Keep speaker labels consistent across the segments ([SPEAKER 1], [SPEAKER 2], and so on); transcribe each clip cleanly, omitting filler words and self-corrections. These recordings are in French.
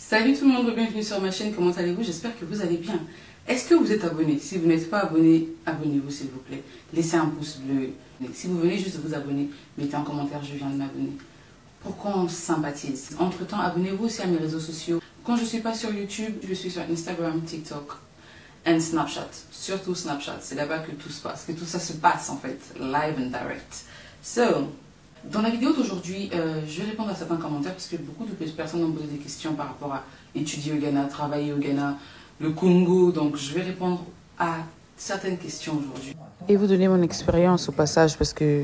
[SPEAKER 1] Salut tout le monde, bienvenue sur ma chaîne, comment allez-vous? J'espère que vous allez bien. Est-ce que vous êtes abonné? Si vous n'êtes pas abonné, abonnez-vous s'il vous plaît. Laissez un pouce bleu. Si vous venez juste de vous abonner, mettez un commentaire, je viens de m'abonner. Pourquoi on sympathise? Entre-temps, abonnez-vous aussi à mes réseaux sociaux. Quand je ne suis pas sur YouTube, je suis sur Instagram, TikTok et Snapchat. Surtout Snapchat, c'est là-bas que tout se passe, que tout ça se passe en fait, live and direct. Dans la vidéo d'aujourd'hui, je vais répondre à certains commentaires parce que beaucoup de personnes ont posé des questions par rapport à étudier au Ghana, travailler au Ghana, le Congo. Donc, je vais répondre à certaines questions aujourd'hui. Et vous donner mon expérience au passage parce que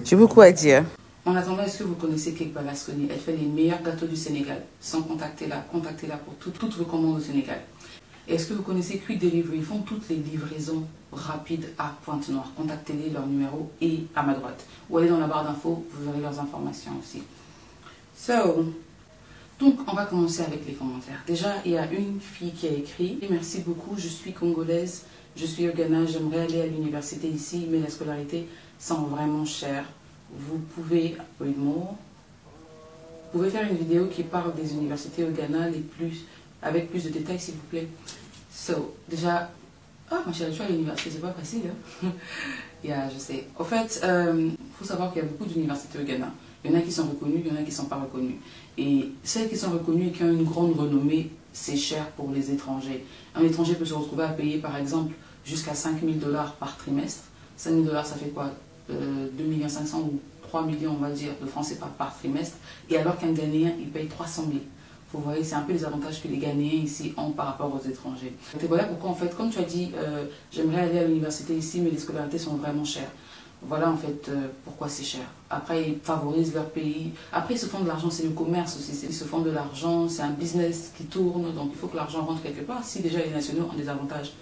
[SPEAKER 1] j'ai beaucoup à dire. En attendant, est-ce que vous connaissez Cake Balasconi? Elle fait les meilleurs gâteaux du Sénégal. Sans contacter-la pour toutes vos commandes au Sénégal. Et est-ce que vous connaissez Quick Delivery? Ils font toutes les livraisons rapides à Pointe-Noire. Contactez-les, leur numéro est à ma droite. Ou allez dans la barre d'infos, vous verrez leurs informations aussi. Donc, on va commencer avec les commentaires. Déjà, il y a une fille qui a écrit « Merci beaucoup, je suis congolaise, je suis au Ghana, j'aimerais aller à l'université ici, mais les scolarités sont vraiment chères. Vous pouvez faire une vidéo qui parle des universités au Ghana avec plus de détails, s'il vous plaît. » Déjà, ma chérie, tu vas à l'université, c'est pas facile. Hein? Je sais. En fait, il faut savoir qu'il y a beaucoup d'universités au Ghana. Il y en a qui sont reconnues, il y en a qui ne sont pas reconnues. Et celles qui sont reconnues et qui ont une grande renommée, c'est cher pour les étrangers. Un étranger peut se retrouver à payer, par exemple, jusqu'à 5 000 $ par trimestre. 5 000 $, ça fait quoi? 2 500 000 ou 3 millions, on va dire, de francs CFA par trimestre. Et alors qu'un Ghanéen, il paye 300 000. Vous voyez, c'est un peu les avantages que les Ghanéens ici ont par rapport aux étrangers. Et voilà pourquoi, en fait, comme tu as dit, j'aimerais aller à l'université ici, mais les scolarités sont vraiment chères. Voilà, en fait, pourquoi c'est cher. Après, ils favorisent leur pays. Après, ils se font de l'argent, c'est le commerce aussi. Ils se font de l'argent, c'est un business qui tourne, donc il faut que l'argent rentre quelque part. Si déjà les nationaux ont des avantages,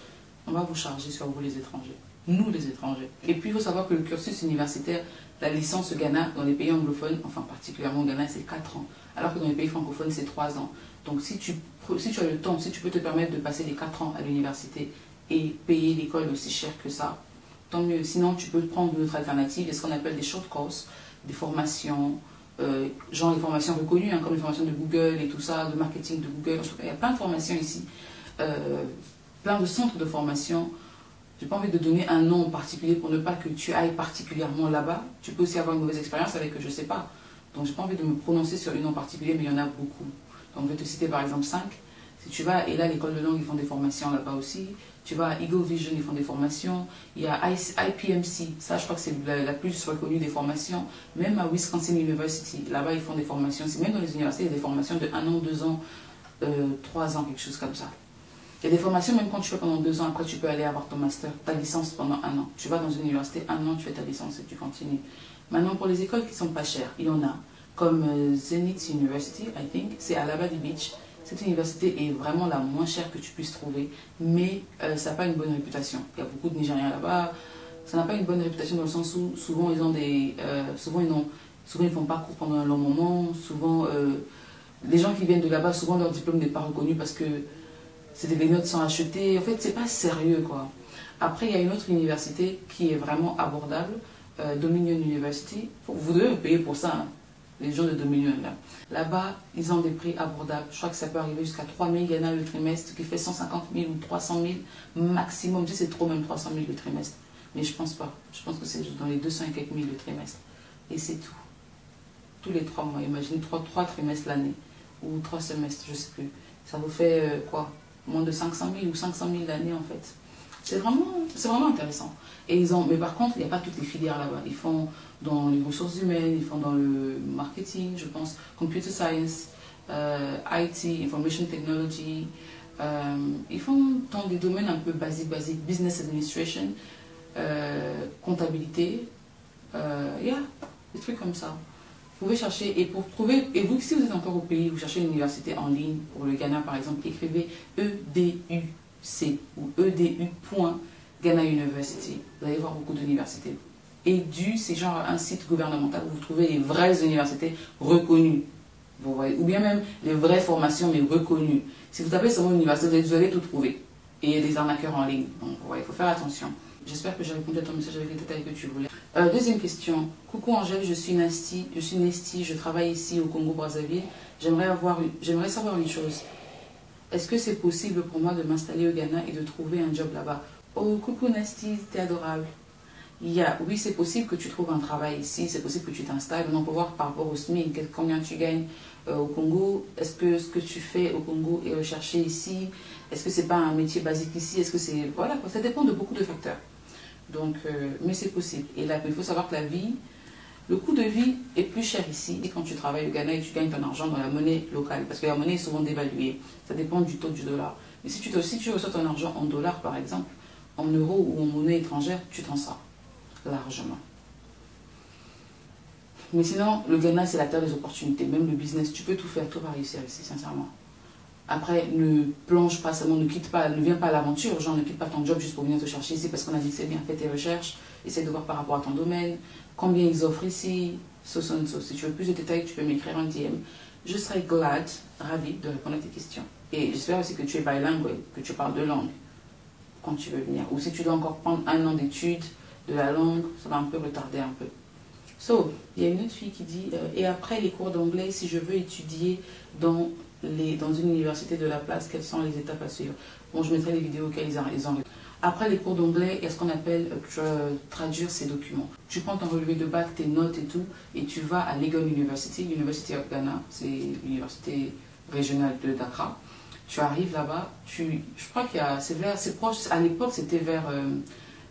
[SPEAKER 1] on va vous charger sur vous les étrangers. Nous, les étrangers. Et puis, il faut savoir que le cursus universitaire, la licence au Ghana, dans les pays anglophones, enfin particulièrement au Ghana, c'est 4 ans. Alors que dans les pays francophones, c'est 3 ans. Donc, si tu as le temps, si tu peux te permettre de passer les 4 ans à l'université et payer l'école aussi cher que ça, tant mieux. Sinon, tu peux prendre une autre alternative, ce qu'on appelle des short courses, des formations, genre les formations reconnues, hein, comme les formations de Google et tout ça, de marketing de Google. En tout cas, il y a plein de formations ici, plein de centres de formation. Je n'ai pas envie de donner un nom en particulier pour ne pas que tu ailles particulièrement là-bas. Tu peux aussi avoir une mauvaise expérience avec eux, je ne sais pas. Donc, je n'ai pas envie de me prononcer sur une en particulier, mais il y en a beaucoup. Donc, je vais te citer par exemple 5. Si tu vas, et là, l'école de langue, ils font des formations là-bas aussi. Tu vas à Eagle Vision, ils font des formations. Il y a IPMC, ça, je crois que c'est la plus reconnue des formations. Même à Wisconsin University, là-bas, ils font des formations. Même dans les universités, il y a des formations de 1 an, 2 ans, 3 ans, quelque chose comme ça. Il y a des formations, même quand tu fais pendant 2 ans, après tu peux aller avoir ton master, ta licence pendant 1 an. Tu vas dans une université, 1 an, tu fais ta licence et tu continues. Maintenant, pour les écoles qui ne sont pas chères, il y en a. Comme Zenith University, I think, c'est à Labadie Beach. Cette université est vraiment la moins chère que tu puisses trouver, mais ça n'a pas une bonne réputation. Il y a beaucoup de Nigériens là-bas. Ça n'a pas une bonne réputation dans le sens où souvent ils ont souvent ils ne font pas cours pendant un long moment. Souvent, les gens qui viennent de là-bas, souvent leur diplôme n'est pas reconnu parce que les notes sont achetées. En fait, c'est pas sérieux, quoi. Après, il y a une autre université qui est vraiment abordable, Dominion University. Vous devez me payer pour ça, hein, les gens de Dominion, là. Là-bas, ils ont des prix abordables. Je crois que ça peut arriver jusqu'à 3 000 Ghana le trimestre, qui fait 150 000 ou 300 000 maximum. Je sais, c'est trop, même 300 000 le trimestre. Mais je pense pas. Je pense que c'est dans les 200 et quelques mille le trimestre. Et c'est tout. Tous les 3 mois. Imaginez 3 trimestres l'année. Ou 3 semestres, je sais plus. Ça vous fait quoi? Moins de 500 000 ou 500 000 l'année, en fait. C'est vraiment intéressant. Mais par contre, il n'y a pas toutes les filières là-bas. Ils font dans les ressources humaines, ils font dans le marketing, je pense, computer science, IT, information technology. Ils font dans des domaines un peu basiques, business administration, comptabilité, des trucs comme ça. Vous pouvez chercher, et vous, si vous êtes encore au pays, vous cherchez une université en ligne, pour le Ghana par exemple, écrivez EDUC ou edu.Ghana University. Vous allez voir beaucoup d'universités. EDU, c'est genre un site gouvernemental où vous trouvez les vraies universités reconnues. Vous voyez, ou bien même les vraies formations mais reconnues. Si vous tapez sur mon université, vous allez tout trouver. Et il y a des arnaqueurs en ligne. Donc, ouais, il faut faire attention. J'espère que j'ai répondu à ton message avec les détails que tu voulais. Deuxième question. Coucou Angèle, je suis Nasty, je travaille ici au Congo-Brazzaville. J'aimerais savoir une chose. Est-ce que c'est possible pour moi de m'installer au Ghana et de trouver un job là-bas? Oh, coucou Nasty, t'es adorable. Oui, c'est possible que tu trouves un travail ici, c'est possible que tu t'installes. On peut voir par rapport au SMIC, combien tu gagnes au Congo. Est-ce que ce que tu fais au Congo est recherché ici? Est-ce que c'est pas un métier basique ici? Est-ce que c'est... Voilà, quoi, ça dépend de beaucoup de facteurs. Donc, mais c'est possible. Et là, il faut savoir que le coût de vie est plus cher ici quand tu travailles au Ghana et tu gagnes ton argent dans la monnaie locale. Parce que la monnaie est souvent dévaluée. Ça dépend du taux du dollar. Mais si tu reçois ton argent en dollars, par exemple, en euros ou en monnaie étrangère, tu t'en sors largement. Mais sinon, le Ghana, c'est la terre des opportunités. Même le business, tu peux tout faire, tout va réussir ici, sincèrement. Après, ne plonge pas seulement, ne viens pas à l'aventure, genre ne quitte pas ton job juste pour venir te chercher ici parce qu'on a dit que c'est bien, fais tes recherches, essaie de voir par rapport à ton domaine, combien ils offrent ici, so. Si tu veux plus de détails, tu peux m'écrire en DM. Je serai ravie de répondre à tes questions. Et j'espère aussi que tu es bilingue, que tu parles deux langues quand tu veux venir. Ou si tu dois encore prendre un an d'études de la langue, ça va un peu retarder un peu. Il y a une autre fille qui dit et après les cours d'anglais, si je veux étudier dans une université de la place, quelles sont les étapes à suivre? Bon, je mettrai les vidéos auxquelles ils ont. Après les cours d'anglais, il y a ce qu'on appelle traduire ces documents. Tu prends ton relevé de bac, tes notes et tout, et tu vas à Legon University, l'University of Ghana, c'est l'université régionale de Dakar. Tu arrives là-bas, je crois qu'il y a, c'est proche, à l'époque c'était vers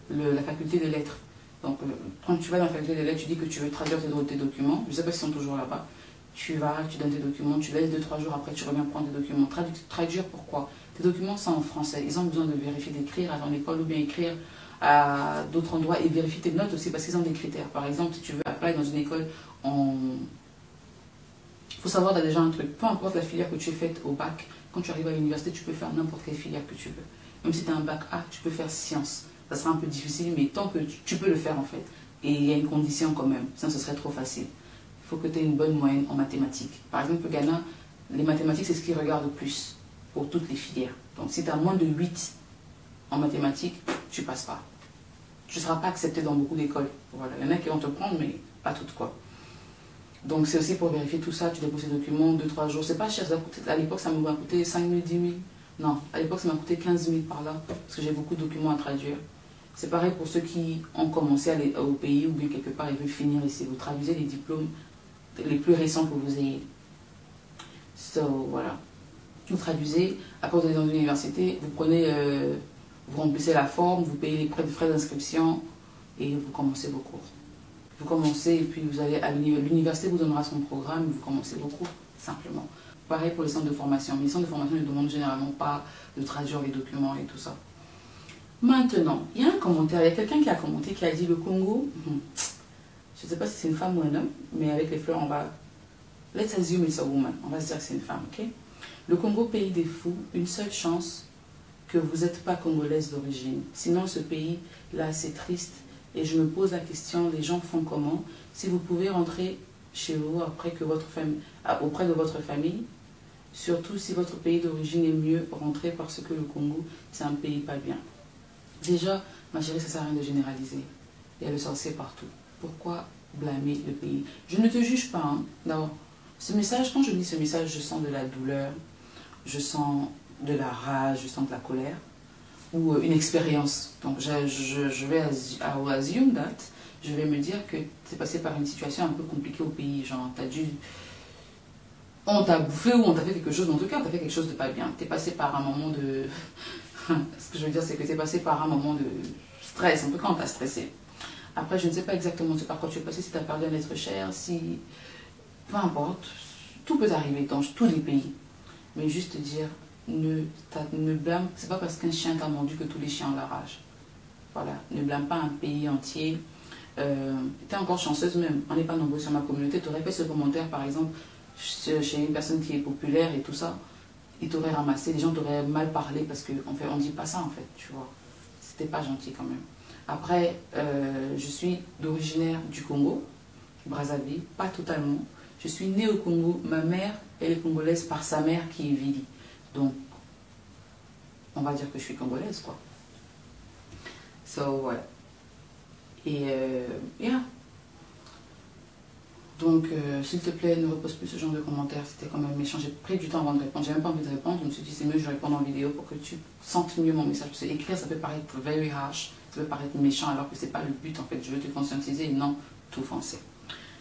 [SPEAKER 1] la faculté des lettres. Donc, quand tu vas dans la faculté des lettres, tu dis que tu veux traduire tes documents. Je ne sais pas s'ils sont toujours là-bas. Tu vas, tu donnes tes documents, tu laisses 2-3 jours après, tu reviens prendre tes documents. Traduire pourquoi? Tes documents sont en français. Ils ont besoin de vérifier d'écrire à ton école ou bien écrire à d'autres endroits et vérifier tes notes aussi parce qu'ils ont des critères. Par exemple, si tu veux appeler dans une école il faut savoir déjà un truc. Peu importe la filière que tu aies faite au bac, quand tu arrives à l'université, tu peux faire n'importe quelle filière que tu veux. Même si tu as un bac A, tu peux faire sciences. Ça sera un peu difficile, mais tant que tu peux le faire en fait. Et il y a une condition quand même, sinon ce serait trop facile. Il faut que tu aies une bonne moyenne en mathématiques. Par exemple, au Ghana, les mathématiques, c'est ce qu'ils regardent le plus pour toutes les filières. Donc si tu as moins de 8 en mathématiques, tu ne passes pas. Tu ne seras pas accepté dans beaucoup d'écoles. Voilà. Il y en a qui vont te prendre, mais pas toutes quoi. Donc c'est aussi pour vérifier tout ça, tu déposes tes documents, 2-3 jours. C'est pas cher, à l'époque ça m'a coûté 5 000, 10 000. Non, à l'époque ça m'a coûté 15 000 par là, parce que j'ai beaucoup de documents à traduire. C'est pareil pour ceux qui ont commencé à aller au pays ou bien quelque part ils veulent finir ici. Vous traduisez les diplômes les plus récents que vous ayez. Voilà. Vous traduisez, après vous allez dans une université, vous prenez, vous remplissez la forme, vous payez les frais d'inscription et vous commencez vos cours. Vous commencez et puis vous allez à l'université, vous donnera son programme, vous commencez vos cours, simplement. Pareil pour les centres de formation. Mais les centres de formation ne demandent généralement pas de traduire les documents et tout ça. Maintenant, il y a un commentaire, il y a quelqu'un qui a commenté, qui a dit le Congo, je ne sais pas si c'est une femme ou un homme, mais avec les fleurs, let's assume it's a woman, on va se dire que c'est une femme, ok? Le Congo, pays des fous, une seule chance que vous n'êtes pas congolaise d'origine. Sinon, ce pays-là, c'est triste. Et je me pose la question, les gens font comment? Si vous pouvez rentrer chez vous auprès de votre famille, surtout si votre pays d'origine est mieux, rentrez parce que le Congo, c'est un pays pas bien. Déjà, ma chérie, ça ne sert à rien de généraliser. Il y a le sorcier partout. Pourquoi blâmer le pays? Je ne te juge pas. Hein. Non. Ce message, quand je lis ce message, je sens de la douleur, je sens de la rage, je sens de la colère, ou une expérience. Donc je vais assume that, je vais me dire que tu es passé par une situation un peu compliquée au pays. Genre, on t'a bouffé ou on t'a fait quelque chose, en tout cas, on t'a fait quelque chose de pas bien. Tu es passé par un moment de... Ce que je veux dire, c'est que tu es passé par un moment de stress, en tout cas, on t'a stressé. Après, je ne sais pas exactement par quoi tu es passé, si tu as perdu un être cher, si... Peu importe, tout peut arriver dans tous les pays. Mais juste te dire, ne blâme, c'est pas parce qu'un chien t'a mordu que tous les chiens ont la rage. Voilà, ne blâme pas un pays entier. Tu es encore chanceuse même, on n'est pas nombreux sur ma communauté, tu aurais fait ce commentaire par exemple chez une personne qui est populaire et tout ça, il t'aurait ramassé, les gens t'auraient mal parlé parce qu'on ne dit pas ça en fait, tu vois. C'était pas gentil quand même. Après, je suis d'originaire du Congo, Brazzaville, pas totalement. Je suis née au Congo, ma mère, elle est congolaise par sa mère qui est Vili. Donc, on va dire que je suis congolaise, quoi. So, voilà. Et, yeah. Donc, s'il te plaît, ne repose plus ce genre de commentaires. C'était quand même méchant. J'ai pris du temps avant de répondre. J'ai même pas envie de répondre. Je me suis dit, c'est mieux que je réponde en vidéo pour que tu sentes mieux mon message. Parce que écrire, ça peut paraître very harsh, ça peut paraître méchant, alors que c'est pas le but, en fait. Je veux te conscientiser et non tout foncer.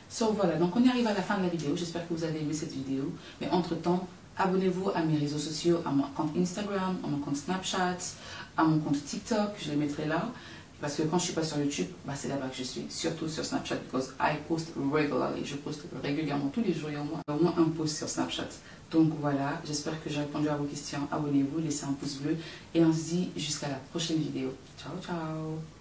[SPEAKER 1] So, voilà. Donc, on arrive à la fin de la vidéo. J'espère que vous avez aimé cette vidéo. Mais entre-temps, abonnez-vous à mes réseaux sociaux, à mon compte Instagram, à mon compte Snapchat, à mon compte TikTok. Je les mettrai là. Parce que quand je ne suis pas sur YouTube, bah c'est là-bas que je suis. Surtout sur Snapchat, because I post regularly. Je poste régulièrement, tous les jours, il y a au moins un post sur Snapchat. Donc voilà, j'espère que j'ai répondu à vos questions. Abonnez-vous, laissez un pouce bleu. Et on se dit jusqu'à la prochaine vidéo. Ciao, ciao.